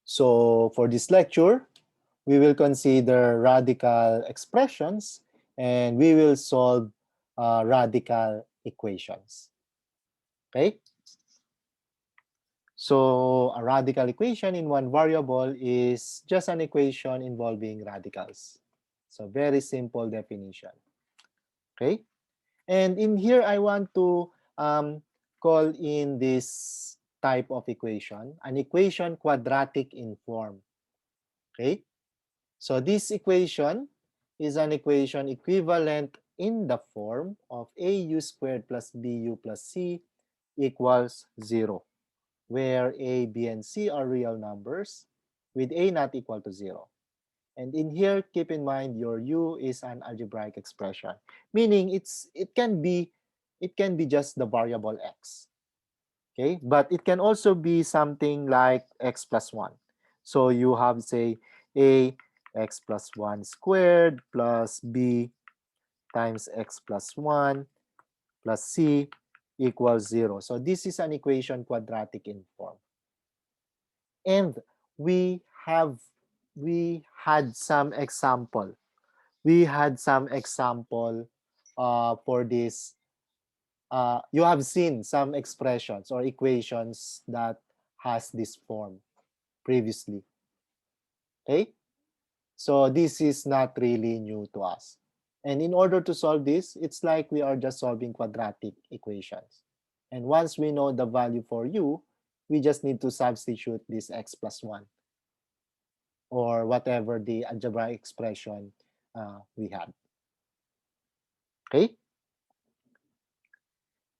So for this lecture, we will consider radical expressions and we will solve radical equations. Okay? So a radical equation in one variable is just an equation involving radicals. So very simple definition. Okay? And in here, I want to call in this type of equation, an equation quadratic in form. Okay? So this equation is an equation equivalent in the form of AU squared plus BU plus C equals 0, where A, B, and C are real numbers with A not equal to 0. And in here, keep in mind your U is an algebraic expression, meaning it can be just the variable X. Okay, but it can also be something like X plus 1. So you have, say, A X plus 1 squared plus B times X plus 1 plus C equals 0. So this is an equation quadratic in form. And we have we had some example. We had some example for this. You have seen some expressions or equations that has this form previously. Okay? So this is not really new to us. And in order to solve this, it's like we are just solving quadratic equations. And once we know the value for u, we just need to substitute this x plus 1 or whatever the algebraic expression we had. Okay?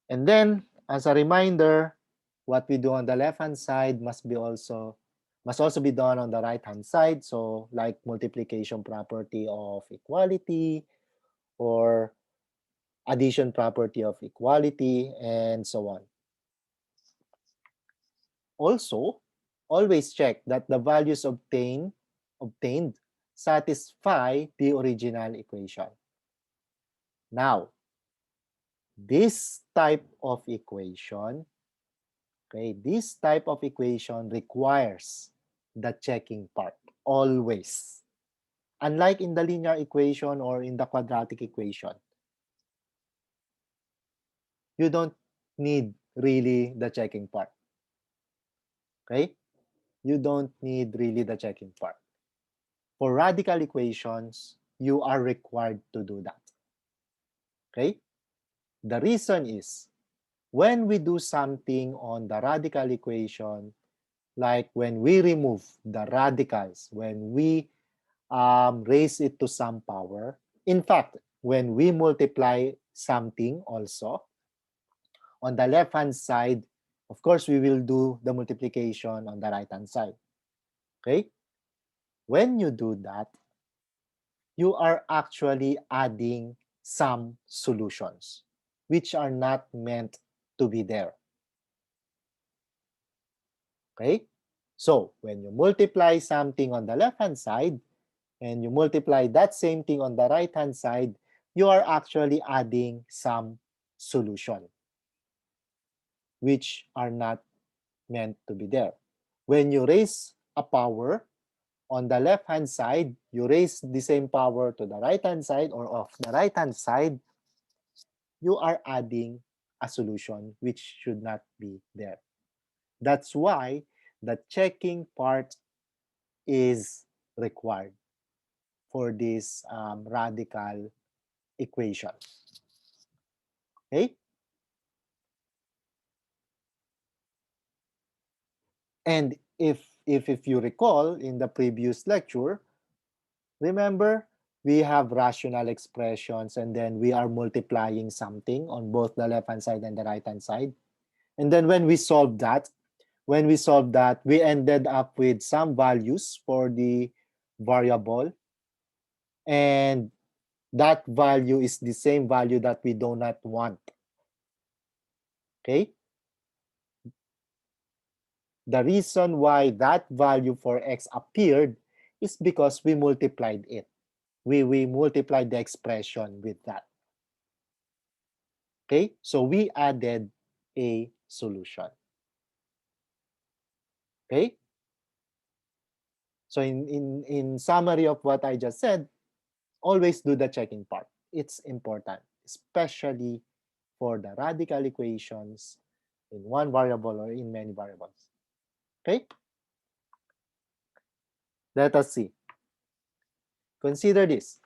And then, as a reminder, what we do on the left-hand side must also be done on the right-hand side. So like multiplication property of equality or addition property of equality and so on. Also, always check that the values obtained satisfy the original equation. Now, this type of equation, okay, this type of equation requires the checking part always. Unlike in the linear equation or in the quadratic equation, you don't need really the checking part. Okay? You don't need really the checking part. For radical equations, you are required to do that. Okay? The reason is, when we do something on the radical equation, like when we remove the radicals, when we raise it to some power, in fact, when we multiply something also, on the left-hand side, of course, we will do the multiplication on the right-hand side. Okay? When you do that, you are actually adding some solutions which are not meant to be there. Okay? So, when you multiply something on the left-hand side and you multiply that same thing on the right-hand side, you are actually adding some solution which are not meant to be there. When you raise a power on the left-hand side, you raise the same power to the right-hand side or of the right-hand side, you are adding a solution which should not be there. That's why the checking part is required for this radical equation. Okay? And if you recall in the previous lecture, remember, we have rational expressions and then we are multiplying something on both the left-hand side and the right-hand side. And then when we solved that, we ended up with some values for the variable. And that value is the same value that we do not want. Okay? The reason why that value for x appeared is because we multiplied it. We multiplied the expression with that. Okay? So we added a solution. Okay? So in summary of what I just said, always do the checking part. It's important, especially for the radical equations in one variable or in many variables. Okay? Let us see. Consider this.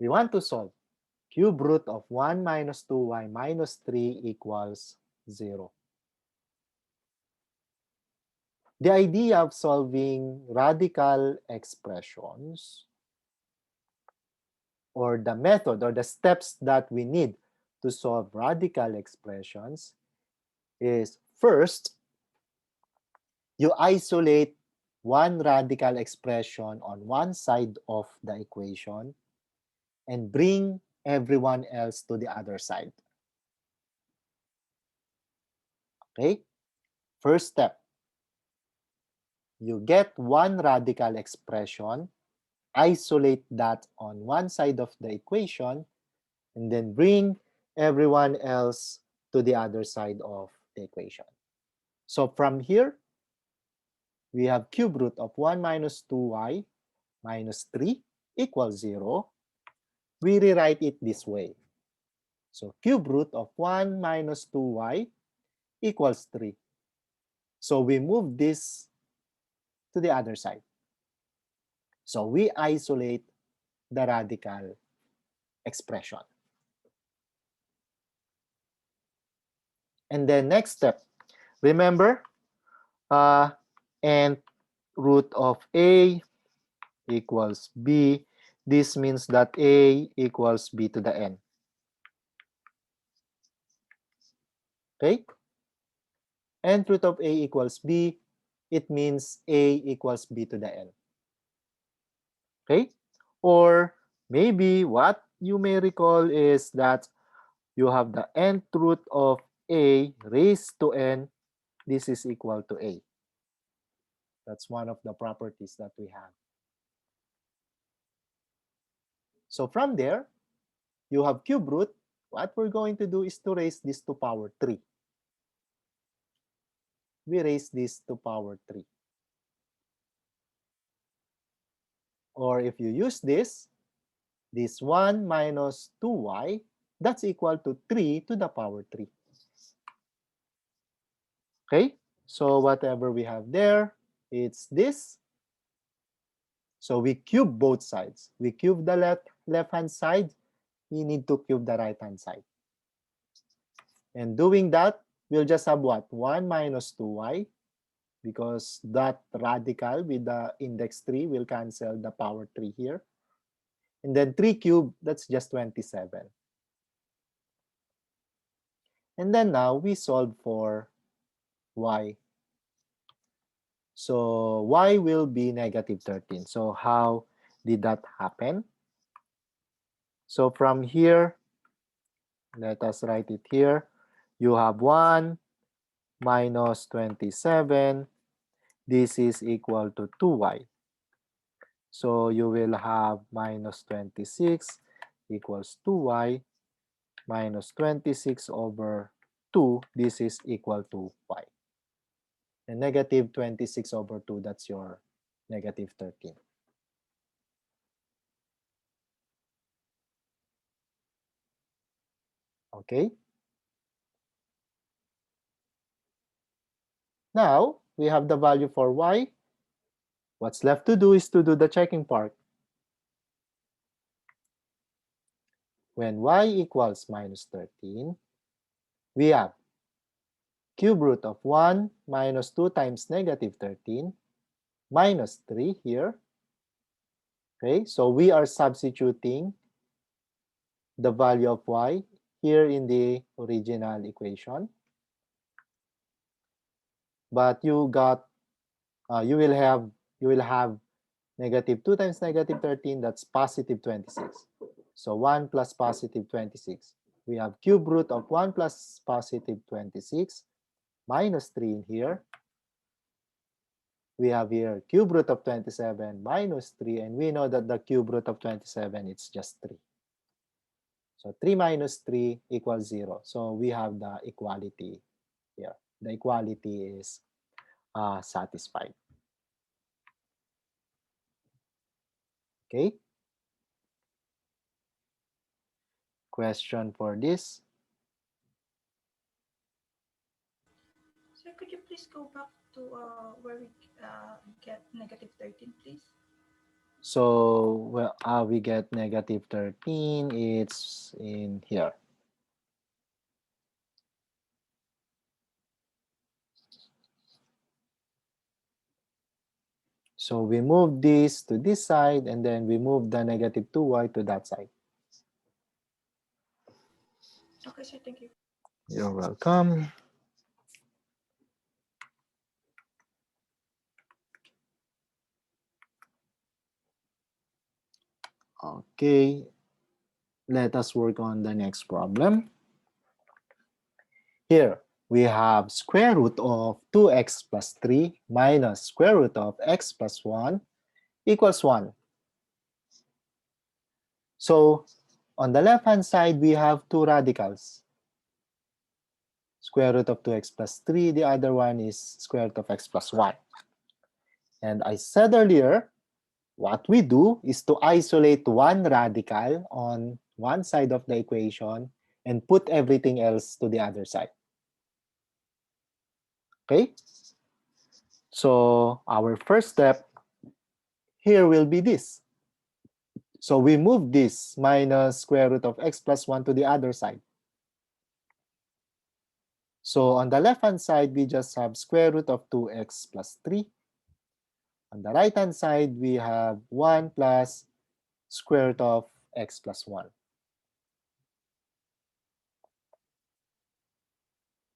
We want to solve cube root of 1 minus 2y minus 3 equals 0. The idea of solving radical expressions, or the method or the steps that we need to solve radical expressions, is first, you isolate one radical expression on one side of the equation and bring everyone else to the other side. Okay? First step, you get one radical expression, isolate that on one side of the equation, and then bring everyone else to the other side of the equation. So from here, we have cube root of 1 minus 2y minus 3 equals 0. We rewrite it this way. So cube root of 1 minus 2y equals 3. So we move this to the other side. So we isolate the radical expression. And then next step, remember, nth root of a equals b. This means that a equals b to the n. Okay? Nth root of a equals b, it means a equals b to the n. Okay? Or maybe what you may recall is that you have the nth root of a raised to n. This is equal to a. That's one of the properties that we have. So from there, you have cube root. What we're going to do is to raise this to power 3. We raise this to power 3. Or if you use this 1 minus 2y, that's equal to 3 to the power 3. Okay? So whatever we have there, it's this. So we cube both sides. We cube the left-hand side. We need to cube the right-hand side. And doing that, we'll just have what? 1 minus 2y, because that radical with the index 3 will cancel the power 3 here. And then 3 cubed, that's just 27. And then now we solve for y. So y will be negative 13. So how did that happen? So from here, let us write it here. You have 1 minus 27. This is equal to 2y. So you will have minus 26 equals 2y minus 26 over 2. This is equal to y. And negative 26 over 2, that's your negative 13. Okay? Now, we have the value for y. What's left to do is to do the checking part. When y equals minus 13, we have cube root of 1 minus 2 times negative 13 minus 3 here. Okay, so we are substituting the value of y here in the original equation. But you will have negative 2 times negative 13, that's positive 26. So 1 plus positive 26. We have cube root of 1 plus positive 26 minus 3 in here. We have here cube root of 27 minus 3, and we know that the cube root of 27 is just 3. So 3 minus 3 equals 0. So we have the equality here. The equality is satisfied. Okay? Question for this? Sir, could you please go back to where we get negative 13, please? So, well, we get negative 13. It's in here. So we move this to this side, and then we move the negative 2y to that side. Okay, sir, thank you. You're welcome. Okay, let us work on the next problem. Here, we have square root of 2x plus 3 minus square root of x plus 1 equals 1. So, on the left-hand side, we have two radicals. Square root of 2x plus 3, the other one is square root of x plus 1. And I said earlier, what we do is to isolate one radical on one side of the equation and put everything else to the other side. Okay? So our first step here will be this. So we move this minus square root of x plus 1 to the other side. So on the left-hand side, we just have square root of 2x plus 3. On the right-hand side, we have 1 plus square root of x plus 1.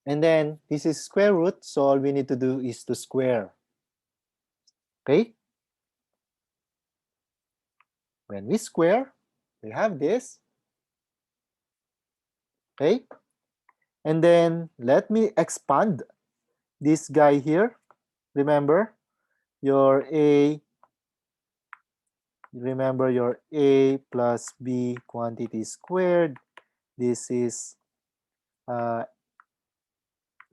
And then this is square root, so all we need to do is to square. Okay? When we square, we have this. Okay? And then let me expand this guy here. Remember your A plus B quantity squared. This is, let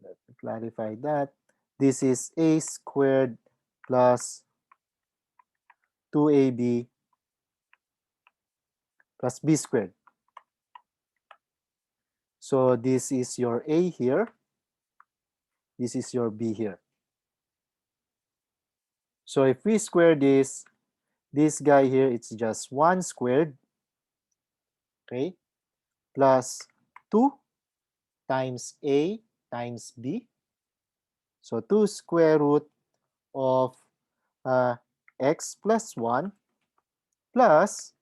me clarify that. This is A squared plus 2AB plus B squared. So this is your A here. This is your B here. So if we square this guy here, it's just 1 squared, okay, plus 2 times A times B. So 2 square root of x plus 1 plus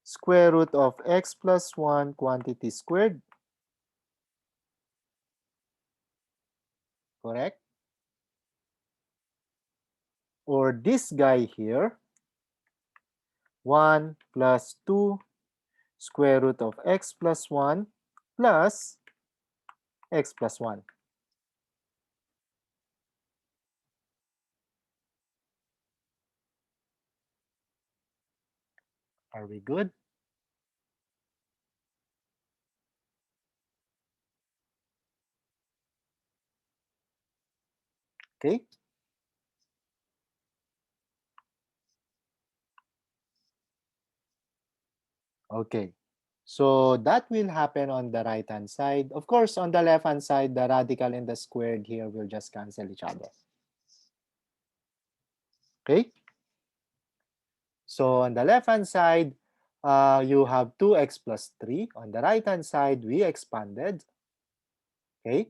square root of x plus 1 quantity squared, correct? Or this guy here, 1 plus 2 square root of x plus 1 plus x plus 1. Are we good? Okay. Okay. So that will happen on the right-hand side. Of course, on the left-hand side, the radical and the squared here will just cancel each other. Okay? So on the left-hand side, you have 2x plus 3. On the right-hand side, we expanded. Okay?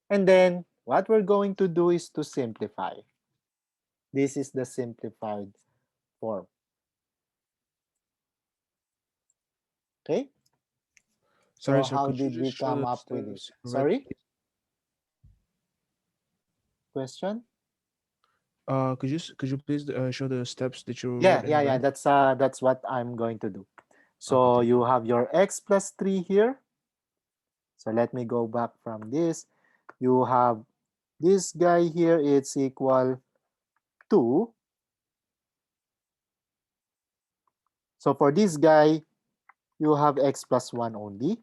And then what we're going to do is to simplify. This is the simplified form. Okay? Sorry, So sir. how Could you did just we show come the up with it? steps already, Sorry? please? Question? Could you please show the steps that you Yeah, wrote in yeah, yeah. red? That's what I'm going to do. Okay, So thank you you. have your x plus 3 here. So let me go back from this. You have this guy here, it's equal to. So for this guy, you have x plus 1 only.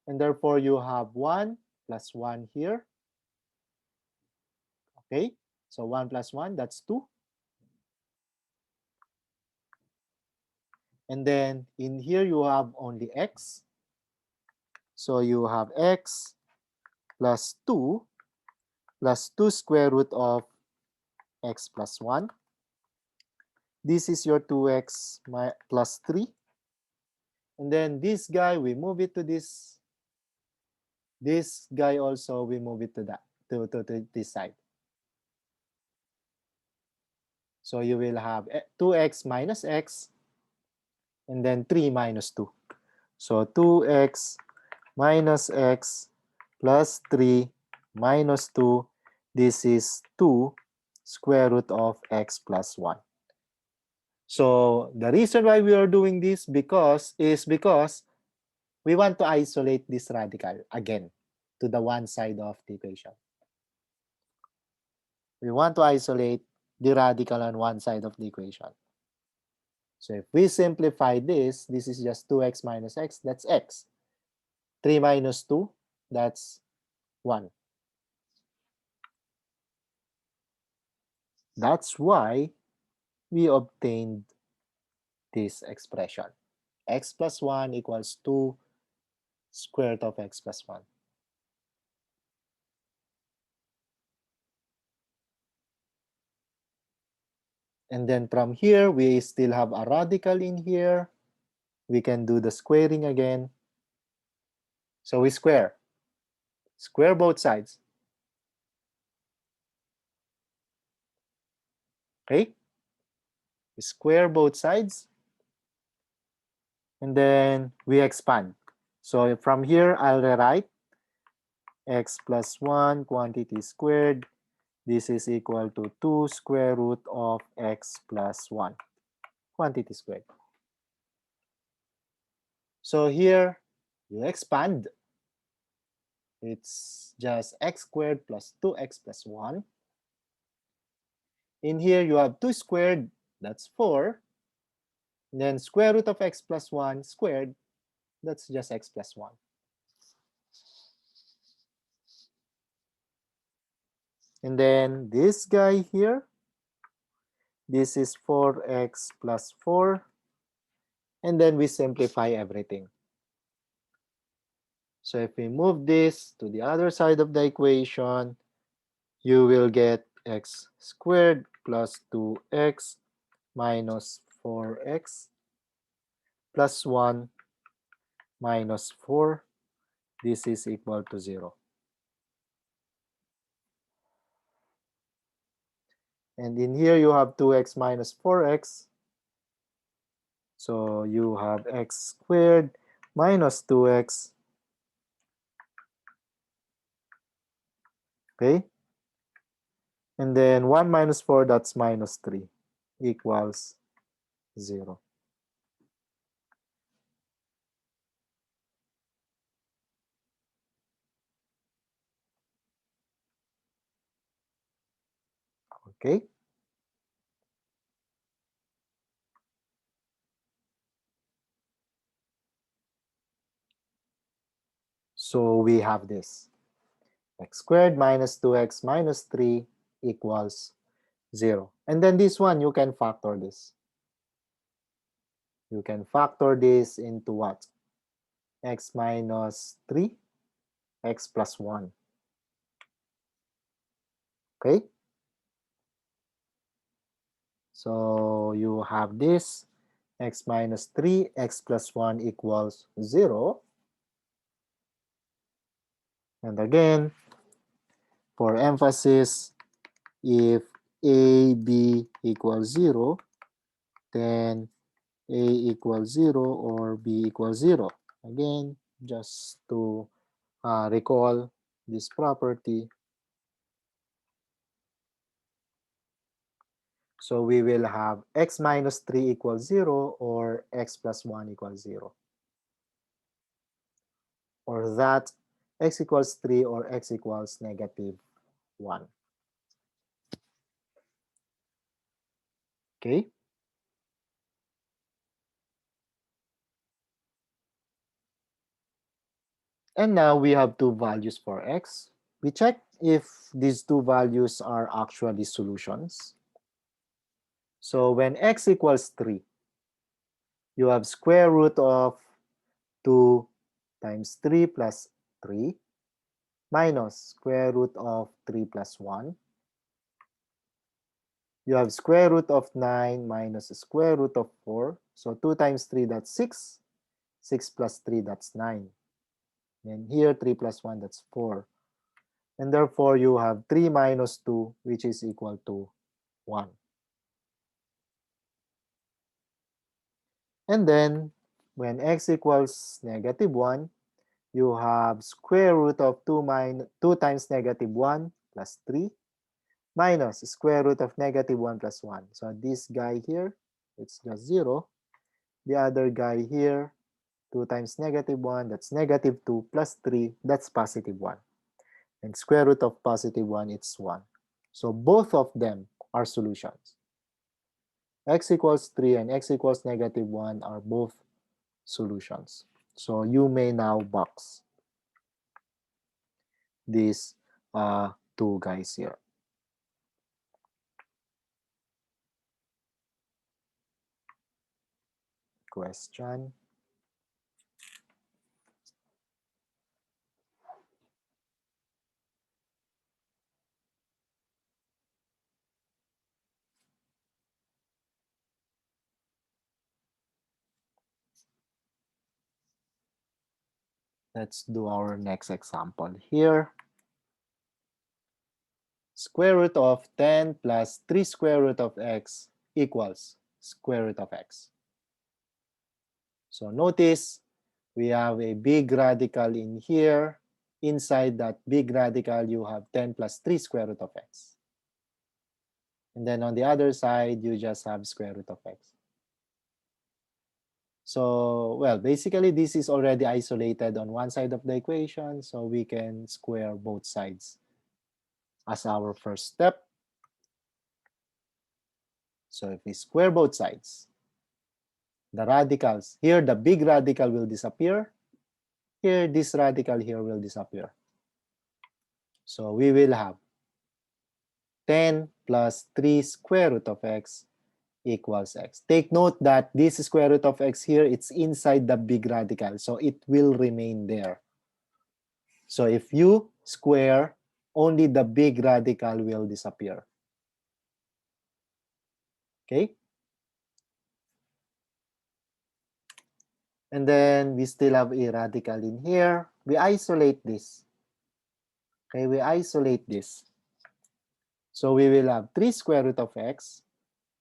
And therefore, you have 1 plus 1 here. Okay, so 1 plus 1, that's 2. And then in here you have only x. So you have x plus 2 square root of x plus 1. This is your 2x plus 3. And then this guy, we move it to this. This guy also, we move it to that, to this side. So you will have 2x minus x, and then 3 minus 2. So 2x minus x plus 3 minus 2. This is 2 square root of x plus 1. So the reason why we are doing this is because we want to isolate this radical again to the one side of the equation. We want to isolate the radical on one side of the equation. So if we simplify this is just 2x minus x, that's x. 3 minus 2, that's 1. That's why we obtained this expression. X plus 1 equals 2 square root of x plus 1. And then from here, we still have a radical in here. We can do the squaring again. So we square both sides. Okay? We square both sides. And then we expand. So from here, I'll rewrite x plus 1 quantity squared. This is equal to 2 square root of x plus 1 quantity squared. So here, you expand. It's just x squared plus 2x plus 1. In here, you have 2 squared, that's 4. And then square root of x plus 1 squared, that's just x plus 1. And then this guy here, this is 4x plus 4. And then we simplify everything. So if we move this to the other side of the equation, you will get x squared plus 2x minus 4x plus 1 minus 4. This is equal to 0. And in here, you have 2x minus 4x. So you have x squared minus 2x. Okay? And then 1 minus 4, that's minus 3, equals 0. Okay? So we have this. X squared minus 2x minus 3 equals 0. And then this one, you can factor this. You can factor this into what? X minus 3, x plus 1. Okay? So you have this, x minus 3, x plus 1 equals 0. And again, for emphasis, if a, b equals 0, then a equals 0 or b equals 0. Again, just to recall this property. So we will have x minus 3 equals 0 or x plus 1 equals 0. Or that x equals 3 or x equals negative 1. Okay? And now we have two values for x. We check if these two values are actually solutions. So when x equals 3, you have square root of 2 times 3 plus 3 minus square root of 3 plus 1. You have square root of 9 minus square root of 4. So 2 times 3, that's 6. 6 plus 3, that's 9. And here, 3 plus 1, that's 4. And therefore, you have 3 minus 2, which is equal to 1. And then, when x equals negative 1, you have square root of 2 times negative 1 plus 3 minus square root of negative 1 plus 1. So this guy here, it's just 0. The other guy here, 2 times negative 1, that's negative 2 plus 3, that's positive 1. And square root of positive 1, it's 1. So both of them are solutions. X equals 3 and x equals negative 1 are both solutions. So you may now box these two guys here. Question. Let's do our next example here. Square root of 10 plus 3 square root of x equals square root of x. So notice we have a big radical in here. Inside that big radical, you have 10 plus 3 square root of x. And then on the other side, you just have square root of x. So, well, basically this is already isolated on one side of the equation, so we can square both sides as our first step. So if we square both sides, the radicals, here the big radical will disappear. Here, this radical here will disappear. So we will have 10 plus 3 square root of x equals x. Take note that this square root of x here, it's inside the big radical, so it will remain there. So if you square, only the big radical will disappear. Okay? And then we still have a radical in here. We isolate this. Okay, we isolate this. So we will have 3 square root of x.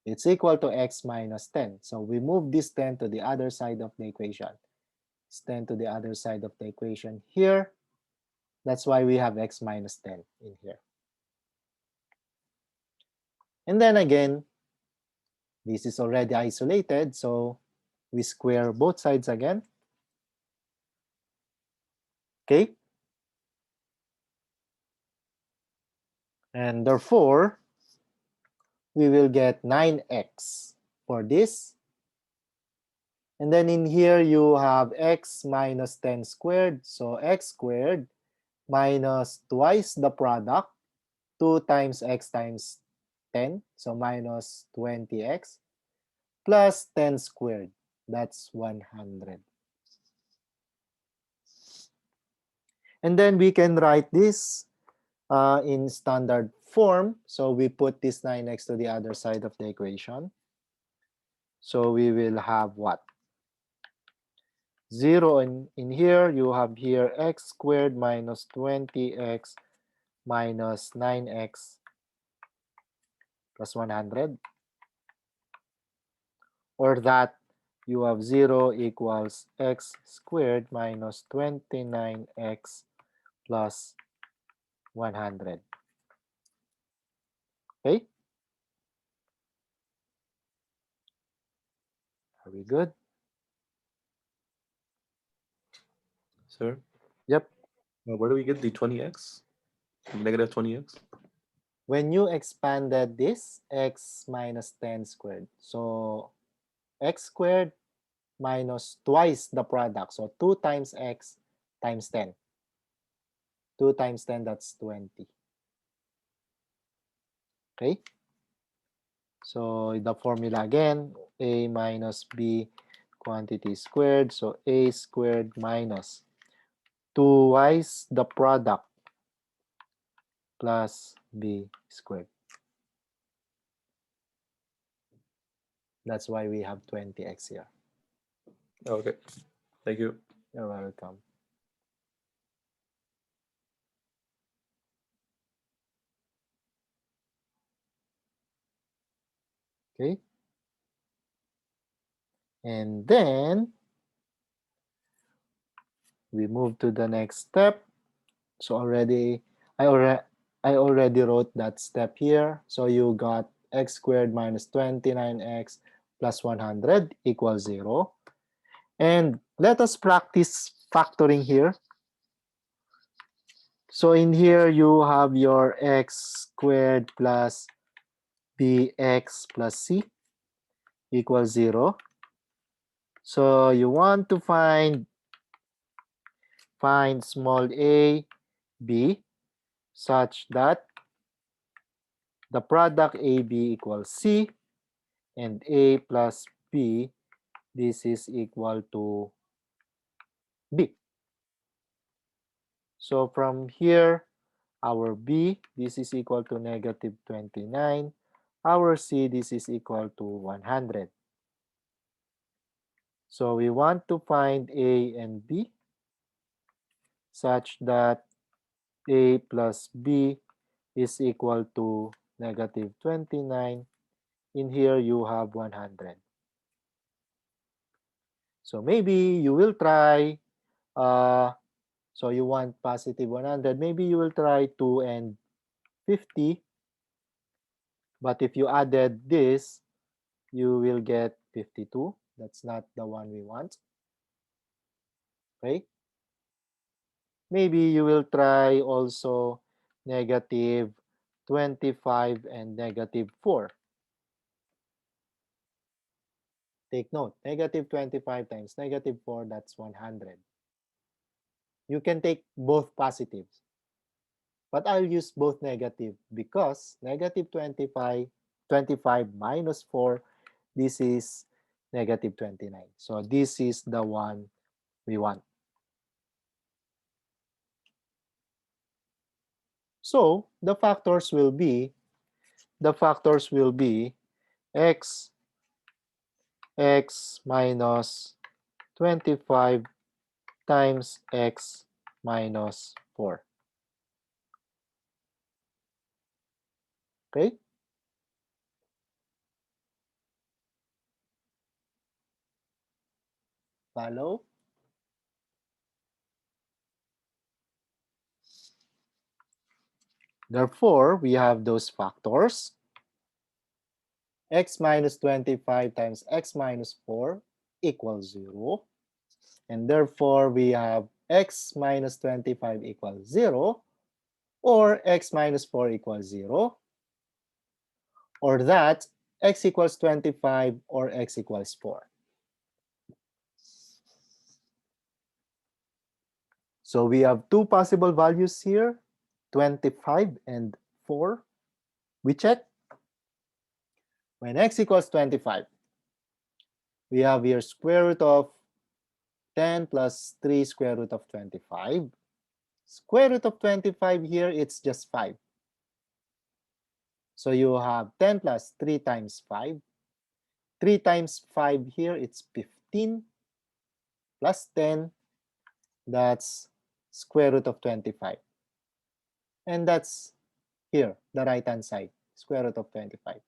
It's equal to x minus 10. So we move this 10 to the other side of the equation. It's 10 to the other side of the equation here. That's why we have x minus 10 in here. And then again, this is already isolated, so we square both sides again. Okay? And therefore, we will get 9x for this. And then in here, you have x minus 10 squared. So x squared minus twice the product, 2 times x times 10. So minus 20x plus 10 squared. That's 100. And then we can write this in standard form. So we put this 9x to the other side of the equation. So we will have what? 0 in here, you have here x squared minus 20x minus 9x plus 100. Or that you have 0 equals x squared minus 29x plus 100. Okay? Are we good? Sir, Yep. where do we get the 20x? Negative 20x? When you expanded this, x minus 10 squared. So x squared minus twice the product. So 2 times x times 10. 2 times 10, that's 20. Okay? So the formula again, a minus b quantity squared. So a squared minus twice the product plus b squared. That's why we have 20x here. Okay. Thank you. You're welcome. Okay. And then we move to the next step. So I already I already wrote that step here. So you got x squared minus 29x plus 100 equals 0. And let us practice factoring here. So in here you have your x squared plus bx plus c equals 0. So you want to find small a, b such that the product AB equals C and A plus B, this is equal to B. So from here, our B, this is equal to negative 29. Our C, this is equal to 100. So we want to find A and B such that A plus B is equal to negative 29. In here, you have 100. So maybe you will try, so you want positive 100, maybe you will try 2 and 50. But if you added this, you will get 52. That's not the one we want. Okay? Maybe you will try also negative 25 and negative 4. Take note, negative 25 times negative 4, that's 100. You can take both positives, but I'll use both negative because negative 25 minus 4, this is negative 29. So this is the one we want. So the factors will be x minus 25 times x minus 4. Okay? Follow? Therefore, we have those factors. X minus 25 times x minus 4 equals 0. And therefore, we have x minus 25 equals 0, or x minus 4 equals 0, or that x equals 25 or x equals 4. So we have two possible values here, 25 and 4. We check. When x equals 25, we have here square root of 10 plus 3 square root of 25. Square root of 25 here, it's just 5. So you have 10 plus 3 times 5. 3 times 5 here, it's 15 plus 10, that's square root of 25. And that's here, the right-hand side, square root of 25.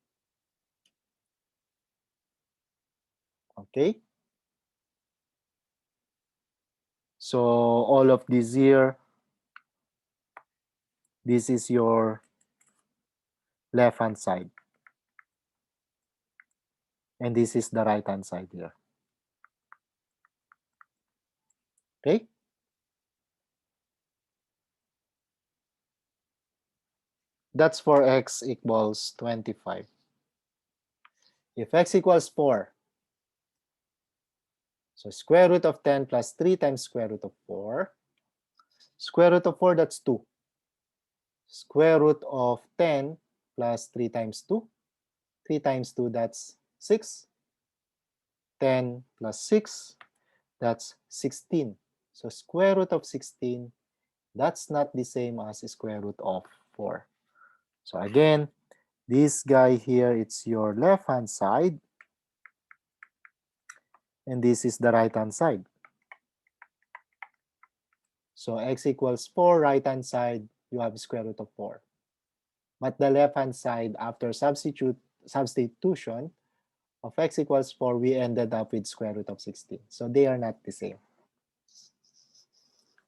Okay? So all of these here, this is your left-hand side. And this is the right-hand side here. Okay? That's for x equals 25. If x equals 4, so square root of 10 plus 3 times square root of 4. Square root of 4, that's 2. Square root of 10 plus 3 times 2. 3 times 2, that's 6. 10 plus 6, that's 16. So square root of 16, that's not the same as square root of 4. So again, this guy here, it's your left-hand side, and this is the right-hand side. So x equals 4, right-hand side, you have square root of 4. But the left-hand side, after substitution of x equals 4, we ended up with square root of 16. So they are not the same.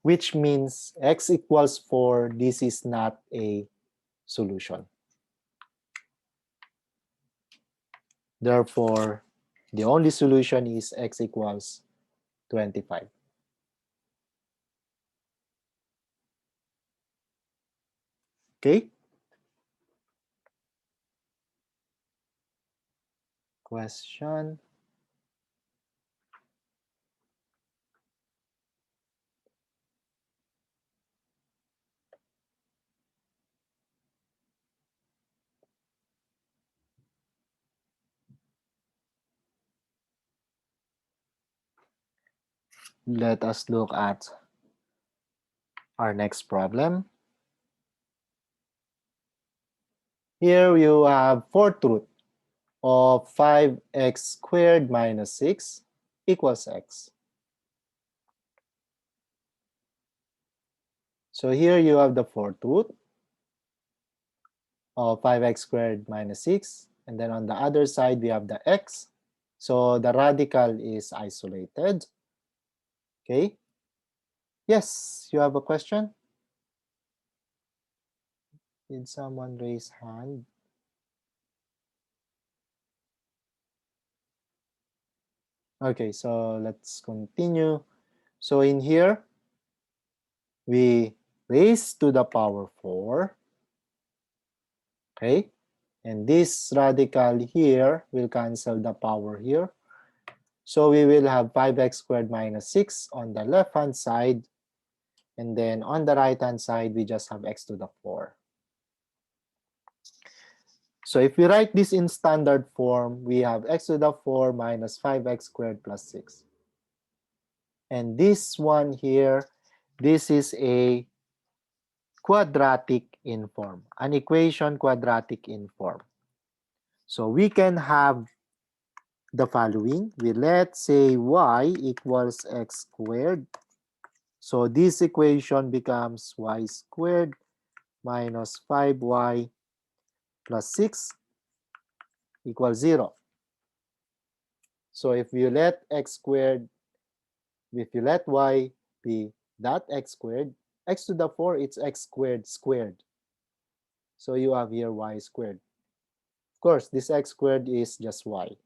Which means x equals 4, this is not a solution. Therefore, the only solution is x equals 25. Okay? Question? Let us look at our next problem. Here you have fourth root of 5x squared minus 6 equals x. So here you have the fourth root of 5x squared minus 6. And then on the other side, we have the x. So the radical is isolated. Okay. Yes, you have a question? Did someone raise hand? Okay, so let's continue. So in here, we raise to the power 4. Okay. And this radical here will cancel the power here. So we will have 5x squared minus 6 on the left-hand side. And then on the right-hand side, we just have x to the 4. So if we write this in standard form, we have x to the 4 minus 5x squared plus 6. And this one here, this is a quadratic in form, an equation quadratic in form. So we can have the following. We let's say y equals x squared. So this equation becomes y squared minus 5y plus 6 equals 0. So if you let x squared, if you let y be that x squared, x to the 4, it's x squared squared. So you have here y squared. Of course, this x squared is just y.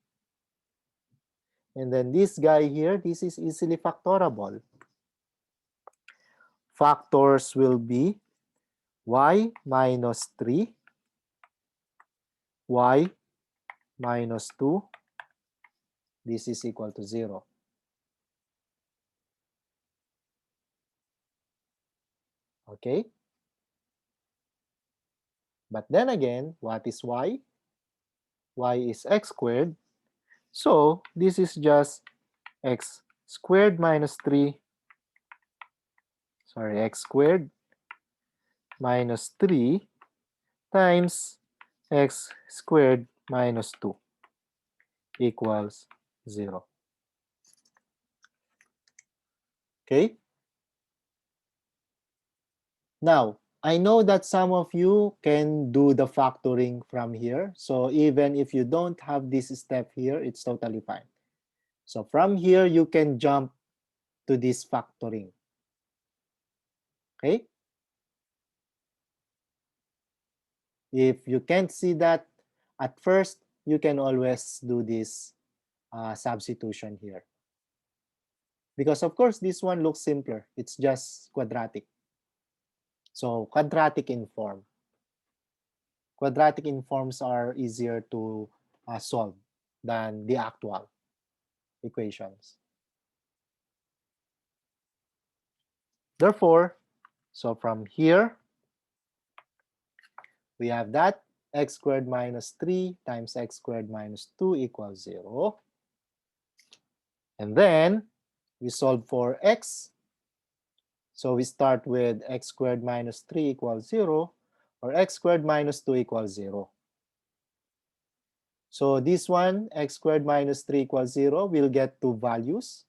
And then this guy here, this is easily factorable. Factors will be y minus 3, y minus 2, this is equal to 0. Okay? But then again, what is y? Y is x squared. So this is just x squared minus 3, sorry, x squared minus 3 times x squared minus 2 equals 0. Okay? Now, I know that some of you can do the factoring from here. So even if you don't have this step here, it's totally fine. So from here, you can jump to this factoring. Okay? If you can't see that at first, you can always do this substitution here. Because of course, this one looks simpler. It's just quadratic. So quadratic in form. Quadratic in forms are easier to solve than the actual equations. Therefore, so from here, we have that x squared minus 3 times x squared minus 2 equals 0. And then we solve for x. So we start with x squared minus 3 equals 0, or x squared minus 2 equals 0. So this one, x squared minus 3 equals 0, will get two values.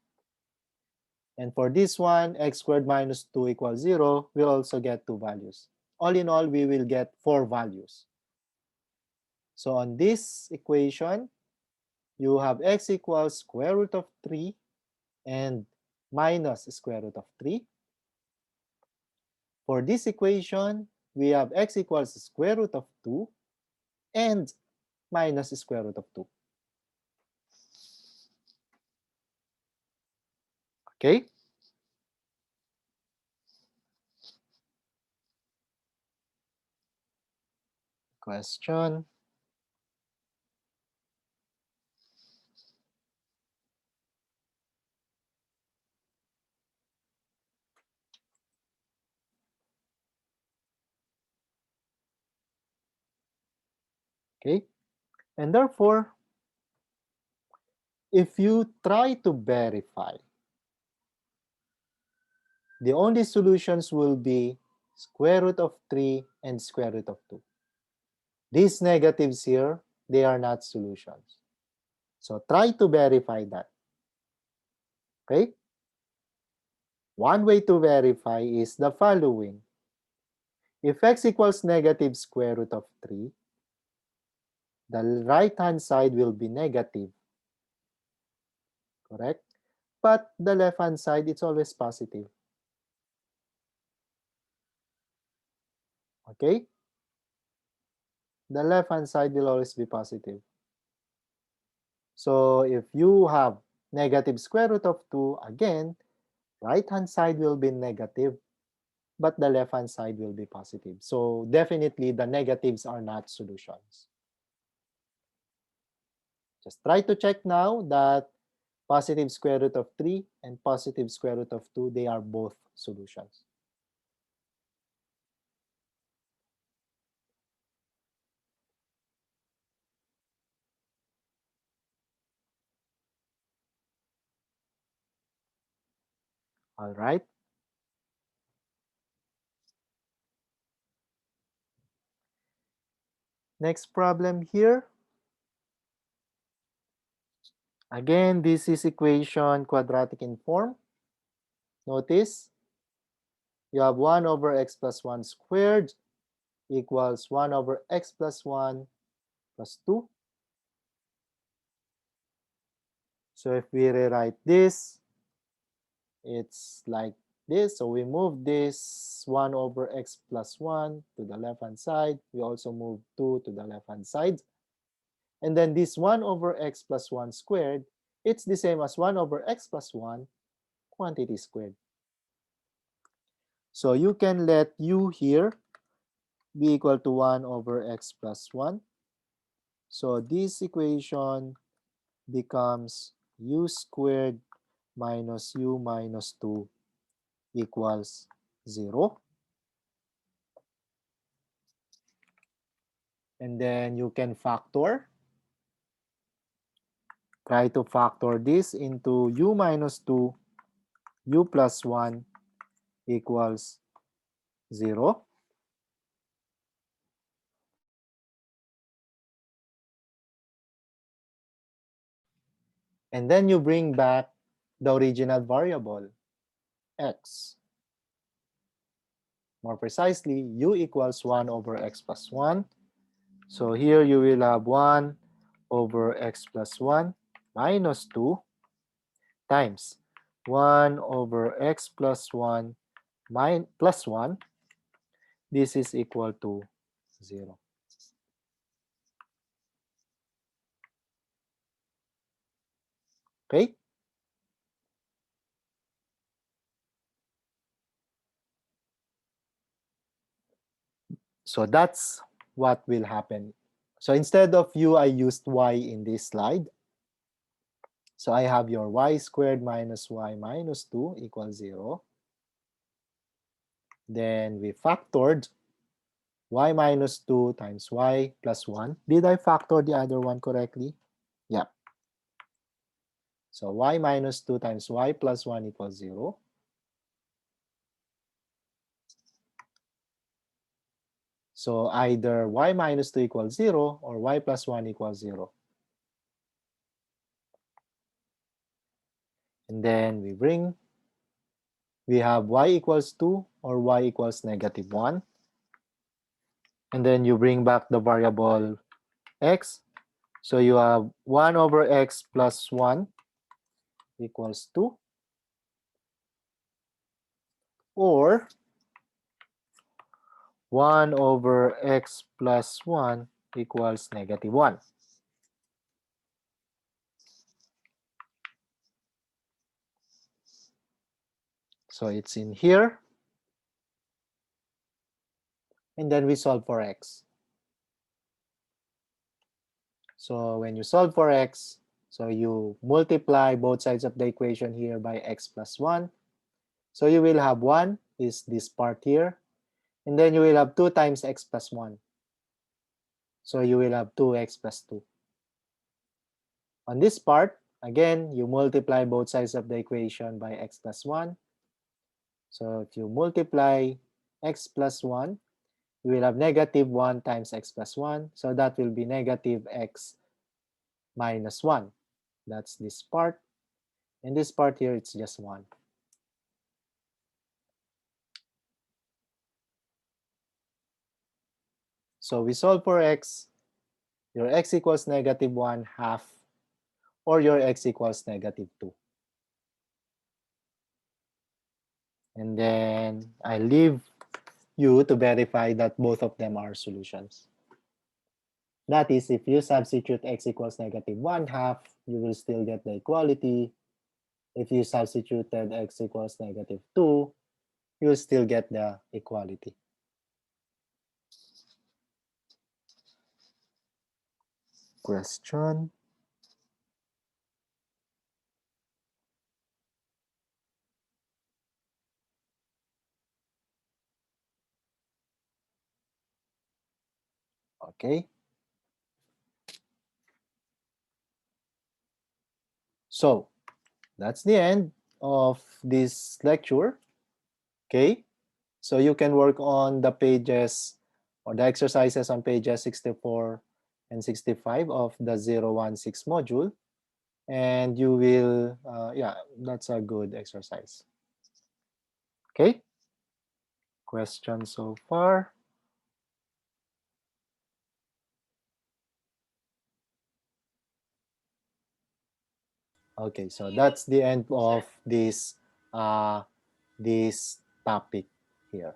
And for this one, x squared minus 2 equals 0, we'll also get two values. All in all, we will get four values. So on this equation, you have x equals square root of 3 and minus square root of 3. For this equation, we have x equals square root of 2 and minus square root of 2. Okay? Question. Okay? And therefore, if you try to verify, the only solutions will be square root of 3 and square root of 2. These negatives here, they are not solutions. So try to verify that. Okay? One way to verify is the following. If x equals negative square root of 3, the right-hand side will be negative. Correct? But the left-hand side, it's always positive. Okay? The left-hand side will always be positive. So if you have negative square root of 2, again, right-hand side will be negative, but the left-hand side will be positive. So definitely the negatives are not solutions. Just try to check now that positive square root of 3 and positive square root of 2, they are both solutions. All right. Next problem here. Again, this is equation quadratic in form. Notice you have 1 over x plus 1 squared equals 1 over x plus 1 plus 2. So if we rewrite this, it's like this. So we move this 1 over x plus 1 to the left-hand side. We also move 2 to the left-hand side. And then this 1 over x plus 1 squared, it's the same as 1 over x plus 1 quantity squared. So you can let u here be equal to 1 over x plus 1. So this equation becomes u squared minus u minus 2 equals 0. And then you can factor. Try to factor this into u minus 2, u plus 1 equals 0. And then you bring back the original variable, x. More precisely, u equals 1 over x plus 1. So here you will have 1 over x plus 1 minus 2 times 1 over x plus 1 plus 1. This is equal to 0. Okay? So that's what will happen. So instead of u, I used y in this slide. So I have your y squared minus y minus 2 equals 0. Then we factored y minus 2 times y plus 1. Did I factor the other one correctly? Yeah. So y minus 2 times y plus 1 equals 0. So either y minus 2 equals 0 or y plus 1 equals 0. And then we have y equals 2 or y equals negative 1. And then you bring back the variable x. So you have 1 over x plus 1 equals 2. Or 1 over x plus 1 equals negative 1. So it's in here. And then we solve for x. So when you solve for x, so you multiply both sides of the equation here by x plus 1. So you will have 1 is this part here. And then you will have 2 times x plus 1. So you will have 2x plus 2. On this part, again, you multiply both sides of the equation by x plus 1. So if you multiply x plus 1, you will have negative 1 times x plus 1. So that will be negative x minus 1. That's this part. And this part here, it's just 1. So we solve for x. Your x equals negative 1 half, or your x equals negative 2. And then I leave you to verify that both of them are solutions. That is, if you substitute x equals negative 1 half, you will still get the equality. If you substituted x equals negative 2, you will still get the equality. Question? Okay. So that's the end of this lecture. Okay. So you can work on the pages or the exercises on pages 64 and 65 of the 016 module. And you will, yeah, that's a good exercise. Okay. Questions so far? Okay, so that's the end of this this topic here.